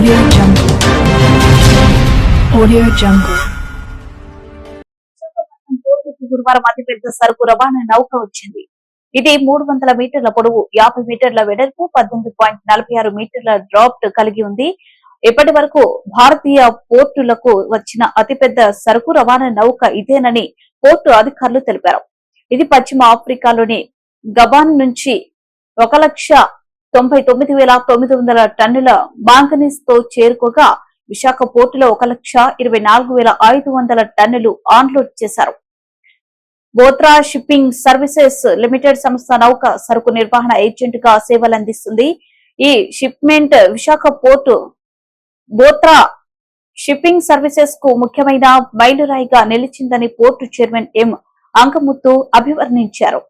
Audio Jungle. Audio Jungle. గురువారం అతిపెద్ద సరుకు రవాణా నౌక వచ్చింది. ఇది 300 మీటర్ల పొడవు, 50 మీటర్ల వెడల్పు, 18.46 మీటర్ల డ్రాఫ్ట్ కలిగి ఉంది. ఇప్పటి వరకు భారతీయ పోర్టులకు వచ్చిన అతిపెద్ద సరుకు రవాణా నౌక ఇదేనని పోర్టు అధికారులు తెలిపారు. ఇది పశ్చిమ ఆఫ్రికాలోని గబాన్ నుంచి 1,99,900 టన్నుల మాంగనీస్ తో చేరుకోగా విశాఖ పోర్టులో 1,24,500 టన్నులు ఆన్లోడ్ చేశారు. బోత్రా షిప్పింగ్ సర్వీసెస్ లిమిటెడ్ సంస్థ నౌక సరుకు నిర్వహణ ఏజెంట్ గా సేవలందిస్తుంది. ఈ shipment Visakha port Bothra shipping services కు ముఖ్యమైన మైలురాయిగా నిలిచిందని పోర్టు చైర్మన్ ఎం అంకముత్తు అభివర్ణించారు.